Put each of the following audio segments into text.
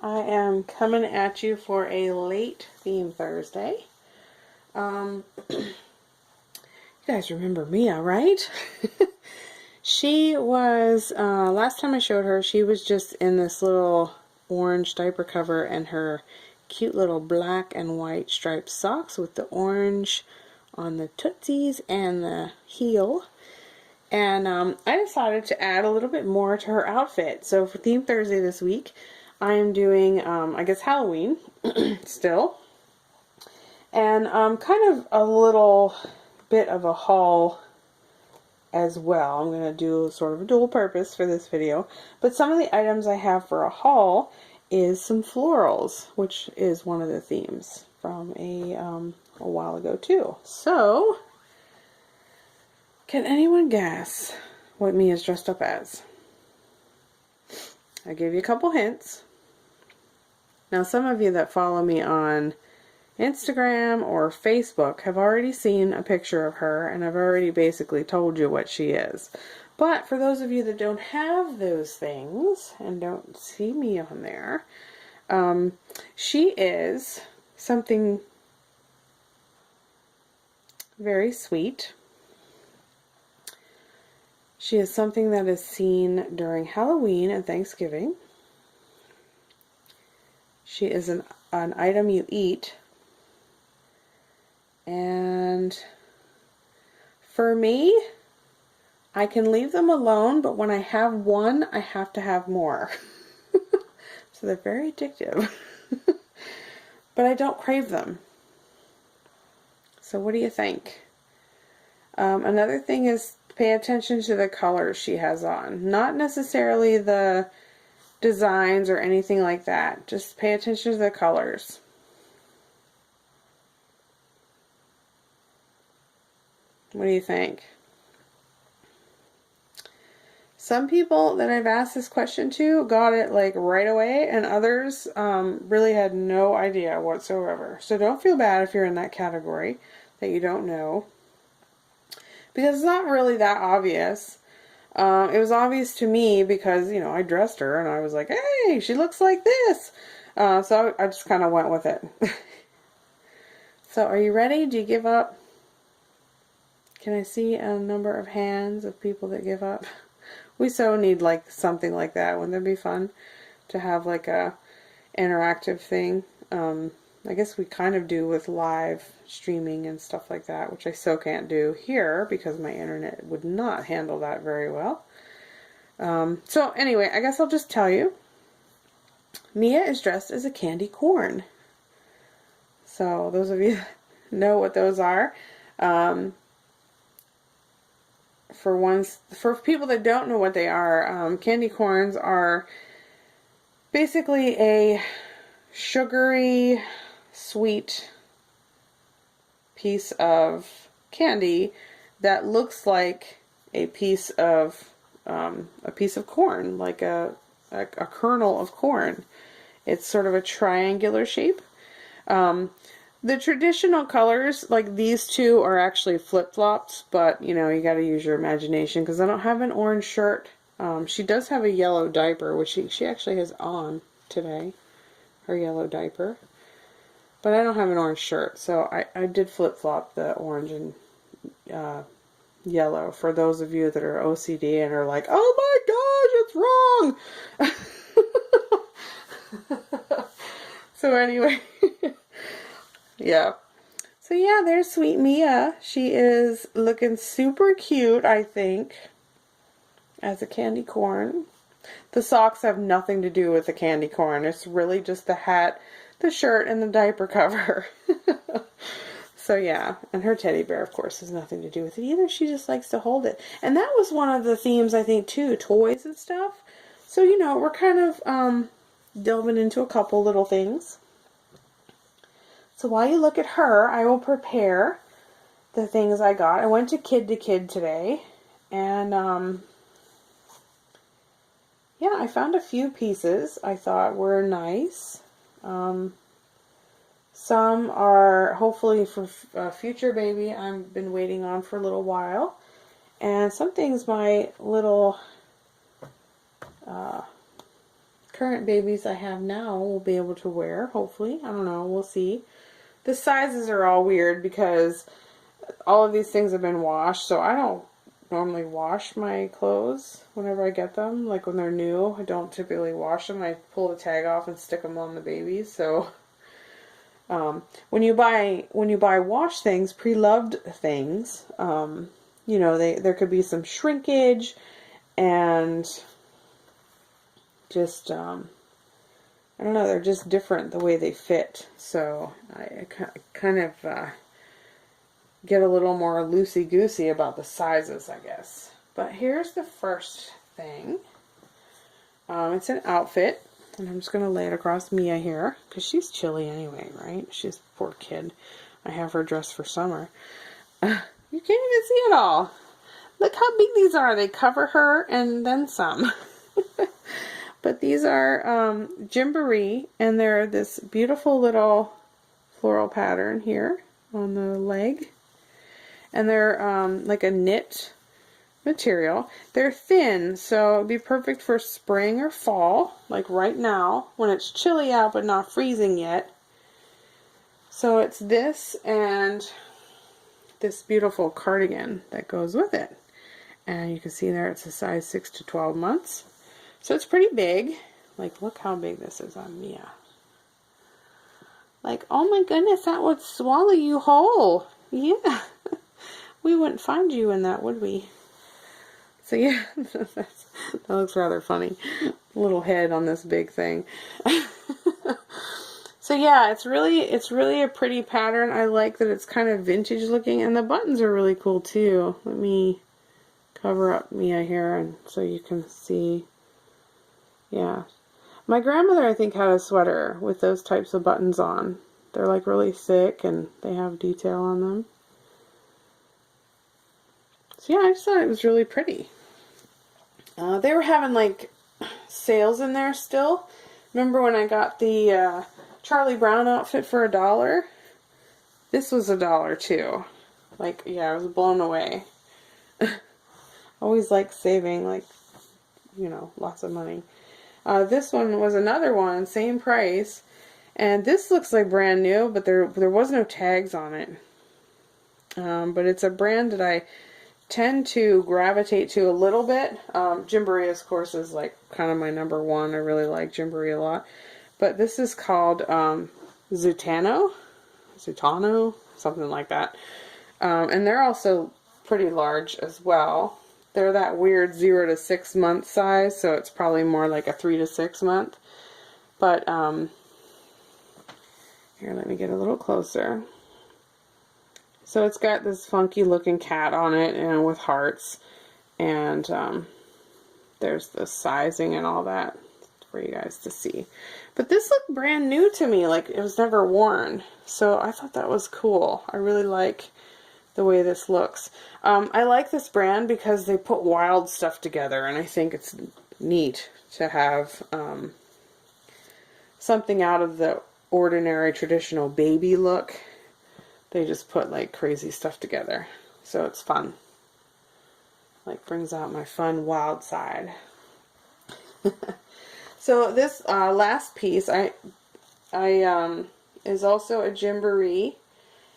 I am coming at you for a late theme Thursday. You guys remember Mia, right? She was, last time I showed her, she was just in this little orange diaper cover and her cute little black and white striped socks with the orange on the tootsies and the heel. And I decided to add a little bit more to her outfit. So for Theme Thursday this week, I am doing, I guess, Halloween still. And kind of a little bit of a haul as well. I'm going to do sort of a dual purpose for this video. But some of the items I have for a haul is some florals, which is one of the themes from a while ago too. So, can anyone guess what Mia's dressed up as? I gave you a couple hints. Now, some of you that follow me on Instagram or Facebook have already seen a picture of her, and I've already basically told you what she is. But for those of you that don't have those things and don't see me on there, she is something very sweet. She is something that is seen during Halloween and Thanksgiving. She is an item you eat. And for me, I can leave them alone, but when I have one, I have to have more. So they're very addictive. But I don't crave them. So what do you think? Another thing is pay attention to the colors she has on. Not necessarily the designs or anything like that. Just pay attention to the colors. What do you think? Some people that I've asked this question to got it like right away, and others really had no idea whatsoever. So don't feel bad if you're in that category that you don't know, because it's not really that obvious. It was obvious to me because, you know, I dressed her and I was like, hey, she looks like this. So I just kind of went with it. So are you ready? Do you give up? Can I see a number of hands of people that give up? We so need like something like that. Wouldn't that be fun to have like a interactive thing? I guess we kind of do with live streaming and stuff like that, which I so can't do here because my internet would not handle that very well. So anyway, I guess I'll just tell you. Mia is dressed as a candy corn. So those of you that know what those are, for people that don't know what they are, candy corns are basically a sugary, sweet piece of candy that looks like a piece of corn, like a kernel of corn. It's sort of a triangular shape. The traditional colors, like these two, are actually flip-flops, but, you know, you gotta use your imagination, because I don't have an orange shirt. She does have a yellow diaper, which she actually has on today, her yellow diaper. But I don't have an orange shirt, so I did flip-flop the orange and yellow for those of you that are OCD and are like, oh my gosh, it's wrong! So anyway... Yeah. So yeah, there's sweet Mia. She is looking super cute, I think, as a candy corn. The socks have nothing to do with the candy corn. It's really just the hat, the shirt, and the diaper cover. So yeah, and her teddy bear, of course, has nothing to do with it either. She just likes to hold it. And that was one of the themes, I think, too, toys and stuff. So, you know, we're kind of delving into a couple little things. So while you look at her, I will prepare the things I got. I went to Kid today, and yeah, I found a few pieces I thought were nice. Some are hopefully for a future baby I've been waiting on for a little while, and some things my little current babies I have now will be able to wear, hopefully. I don't know, we'll see. The sizes are all weird because all of these things have been washed, so I don't normally wash my clothes whenever I get them. Like when they're new, I don't typically wash them. I pull the tag off and stick them on the babies. So when you buy wash things, pre-loved things, you know, there could be some shrinkage and just I don't know, they're just different the way they fit. So I kind of get a little more loosey-goosey about the sizes, I guess. But here's the first thing. It's an outfit, and I'm just going to lay it across Mia here, because she's chilly anyway, right? She's a poor kid. I have her dressed for summer. You can't even see it all. Look how big these are. They cover her and then some. But these are Gymboree, and they're this beautiful little floral pattern here on the leg. And they're like a knit material. They're thin, so it'd be perfect for spring or fall, like right now, when it's chilly out but not freezing yet. So it's this and this beautiful cardigan that goes with it. And you can see there it's a size 6 to 12 months. So it's pretty big. Like, look how big this is on Mia. Like, oh my goodness, that would swallow you whole. Yeah. We wouldn't find you in that, would we? So yeah, that looks rather funny. Little head on this big thing. So yeah, it's really a pretty pattern. I like that it's kind of vintage looking, and the buttons are really cool too. Let me cover up Mia here and so you can see. Yeah. My grandmother, I think, had a sweater with those types of buttons on. They're like really thick and they have detail on them. So yeah, I just thought it was really pretty. They were having like sales in there still. Remember when I got the Charlie Brown outfit for $1? This was $1 too. Like, yeah, I was blown away. Always like saving, like, you know, lots of money. This one was another one, same price. And this looks like brand new, but there was no tags on it. But it's a brand that I tend to gravitate to a little bit. Gymboree, of course, is like kind of my number one. I really like Gymboree a lot. But this is called Zutano, something like that. And they're also pretty large as well. They're that weird 0 to 6 month size, so it's probably more like a 3 to 6 month. But here, let me get a little closer. So it's got this funky looking cat on it, and with hearts, and there's the sizing and all that for you guys to see. But this looked brand new to me, like it was never worn. So I thought that was cool. I really like the way this looks. I like this brand because they put wild stuff together, and I think it's neat to have something out of the ordinary traditional baby look. They just put like crazy stuff together, so it's fun. Like, brings out my fun wild side. So this last piece is also a Gymboree,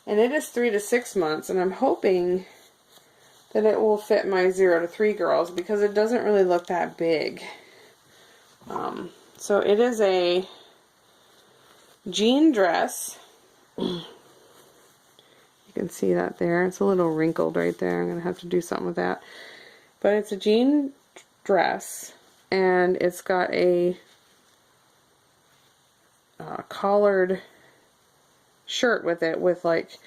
and it is 3 to 6 months, and I'm hoping that it will fit my 0 to 3 girls because it doesn't really look that big. So it is a jean dress. You can see that there. It's a little wrinkled right there. I'm going to have to do something with that. But it's a jean dress, and it's got a collared shirt with it with like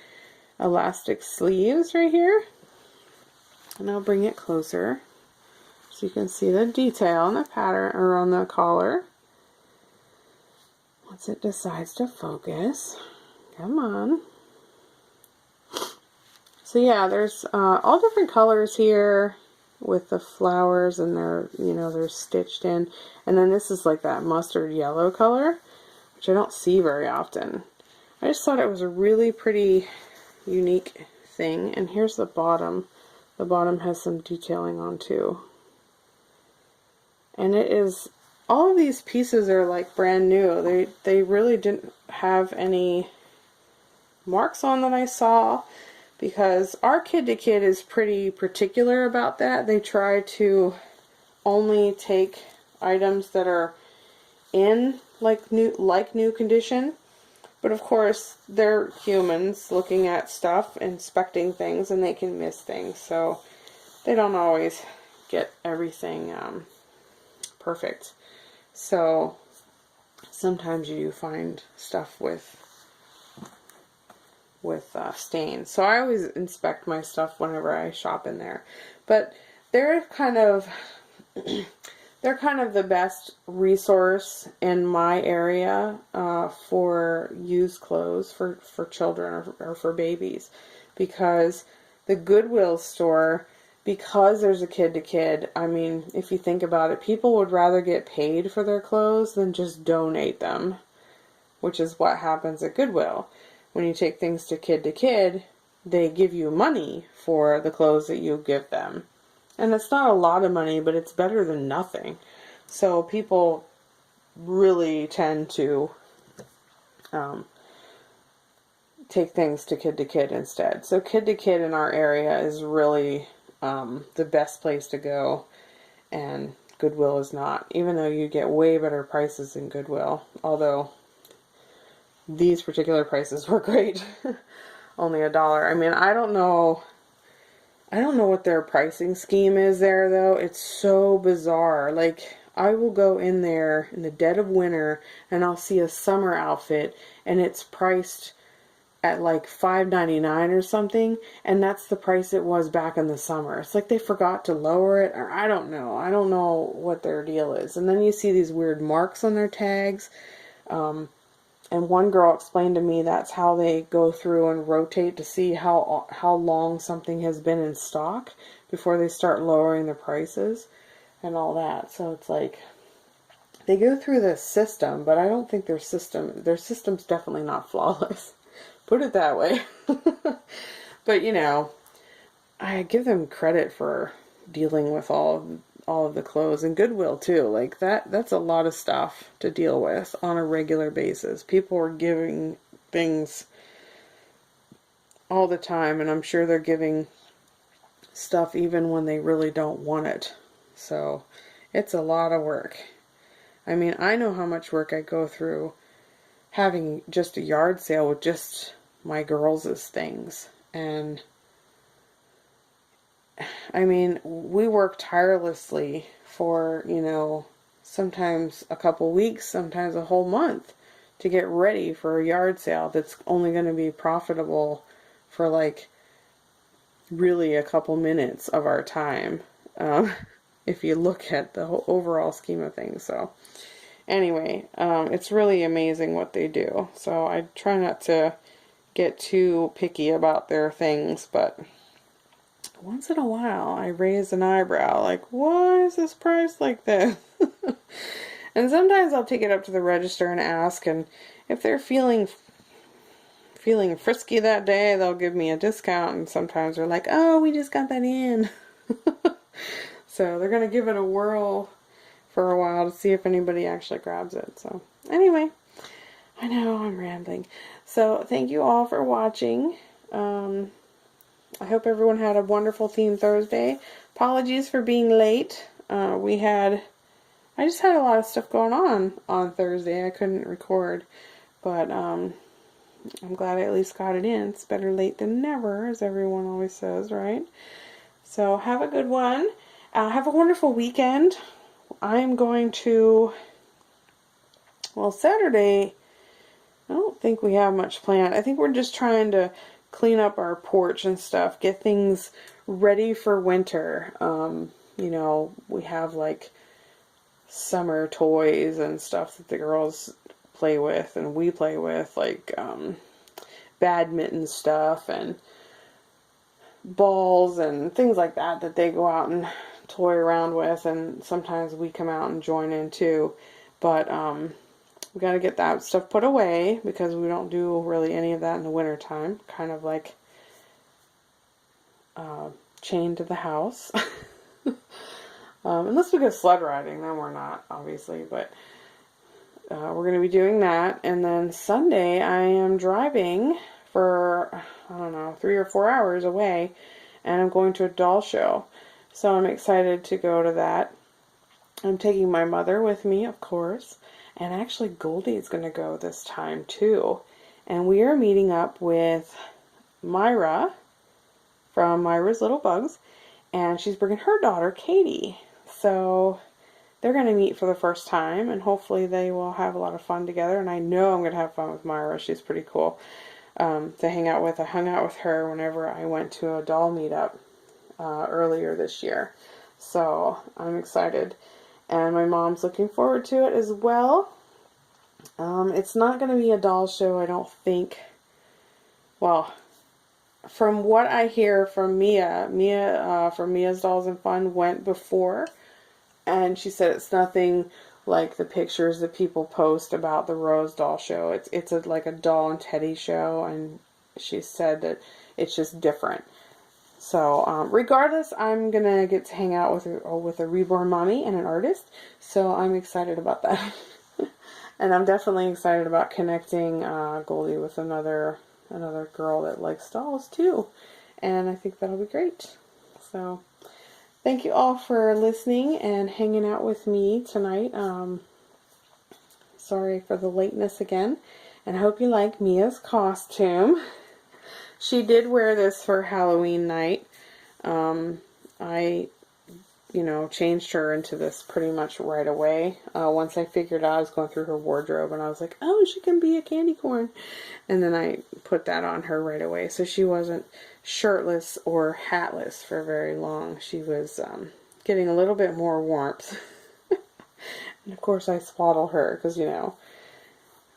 elastic sleeves right here. And I'll bring it closer so you can see the detail on the pattern or on the collar. Once it decides to focus. Come on. So yeah, there's all different colors here with the flowers, and they're stitched in. And then this is like that mustard yellow color, which I don't see very often. I just thought it was a really pretty unique thing. And here's the bottom. The bottom has some detailing on too. And it is all of these pieces are like brand new. They really didn't have any marks on that I saw, because our Kid to Kid is pretty particular about that. They try to only take items that are in new condition. But of course, they're humans looking at stuff, inspecting things, and they can miss things. So they don't always get everything perfect. So sometimes you do find stuff with stains. So I always inspect my stuff whenever I shop in there. But they're kind of the best resource in my area for used clothes for children or for babies, because the Goodwill store, because there's a Kid to Kid, I mean, if you think about it, people would rather get paid for their clothes than just donate them, which is what happens at Goodwill. When you take things to Kid, they give you money for the clothes that you give them. And it's not a lot of money, but it's better than nothing. So people really tend to take things to Kid instead. So Kid to Kid in our area is really the best place to go, and Goodwill is not, even though you get way better prices in Goodwill, although these particular prices were great. Only $1. I mean, I don't know what their pricing scheme is there, though. It's so bizarre. Like, I will go in there in the dead of winter and I'll see a summer outfit and it's priced at like $5.99 or something, and that's the price it was back in the summer. It's like they forgot to lower it, or I don't know. I don't know what their deal is. And then you see these weird marks on their tags. And one girl explained to me that's how they go through and rotate to see how long something has been in stock before they start lowering the prices and all that. So it's like they go through this system, but I don't think their system's definitely not flawless. Put it that way. But you know, I give them credit for dealing with all of the clothes, and Goodwill too. Like that's a lot of stuff to deal with on a regular basis. People are giving things all the time, and I'm sure they're giving stuff even when they really don't want it. So it's a lot of work. I mean, I know how much work I go through having just a yard sale with just my girls' things. And I mean, we work tirelessly for, you know, sometimes a couple weeks, sometimes a whole month to get ready for a yard sale that's only going to be profitable for like really a couple minutes of our time, if you look at the whole overall scheme of things. So anyway, it's really amazing what they do. So I try not to get too picky about their things, but once in a while I raise an eyebrow, like, why is this price like this? And sometimes I'll take it up to the register and ask, and if they're feeling frisky that day, they'll give me a discount, and sometimes they're like, oh, we just got that in. So they're going to give it a whirl for a while to see if anybody actually grabs it. So anyway, I know I'm rambling. So thank you all for watching. I hope everyone had a wonderful Theme Thursday. Apologies for being late. I just had a lot of stuff going on Thursday. I couldn't record, but I'm glad I at least got it in. It's better late than never, as everyone always says, right? So have a good one. Have a wonderful weekend. I'm going to, well, Saturday, I don't think we have much planned. I think we're just trying to clean up our porch and stuff, get things ready for winter. You know, we have like summer toys and stuff that the girls play with and we play with, like badminton stuff and balls and things like that they go out and toy around with, and sometimes we come out and join in too. But we got to get that stuff put away because we don't do really any of that in the winter time. Kind of like chained to the house. Unless we go sled riding, then we're not, obviously, but we're going to be doing that. And then Sunday, I am driving for, I don't know, 3 or 4 hours away, and I'm going to a doll show. So I'm excited to go to that. I'm taking my mother with me, of course, and actually Goldie is going to go this time too. And we are meeting up with Myra from Myra's Little Bugs, and she's bringing her daughter, Katie. So they're going to meet for the first time, and hopefully they will have a lot of fun together. And I know I'm going to have fun with Myra. She's pretty cool to hang out with. I hung out with her whenever I went to a doll meetup earlier this year. So I'm excited. And my mom's looking forward to it as well. It's not going to be a doll show, I don't think. Well, from what I hear from Mia from Mia's Dolls and Fun went before, and she said it's nothing like the pictures that people post about the Rose Doll show. It's like a doll and teddy show, and she said that it's just different. So regardless, I'm gonna get to hang out with a reborn mommy and an artist, so I'm excited about that. And I'm definitely excited about connecting Goldie with another girl that likes dolls too, and I think that'll be great. So thank you all for listening and hanging out with me tonight. Sorry for the lateness again, and I hope you like Mia's costume. She did wear this for Halloween night. I changed her into this pretty much right away. Once I figured out, I was going through her wardrobe and I was like, oh, she can be a candy corn. And then I put that on her right away. So she wasn't shirtless or hatless for very long. She was getting a little bit more warmth. And of course I swaddle her because,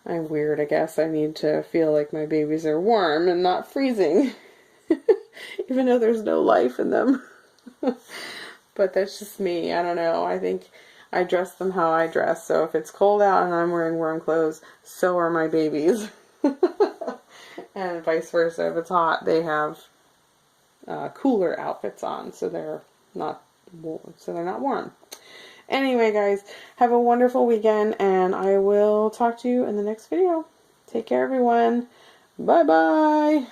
I'm weird, I guess. I need to feel like my babies are warm and not freezing. Even though there's no life in them. But that's just me. I don't know. I think I dress them how I dress. So if it's cold out and I'm wearing warm clothes, so are my babies. And vice versa. If it's hot, they have cooler outfits on, so they're not warm. Anyway, guys, have a wonderful weekend, and I will talk to you in the next video. Take care, everyone. Bye-bye.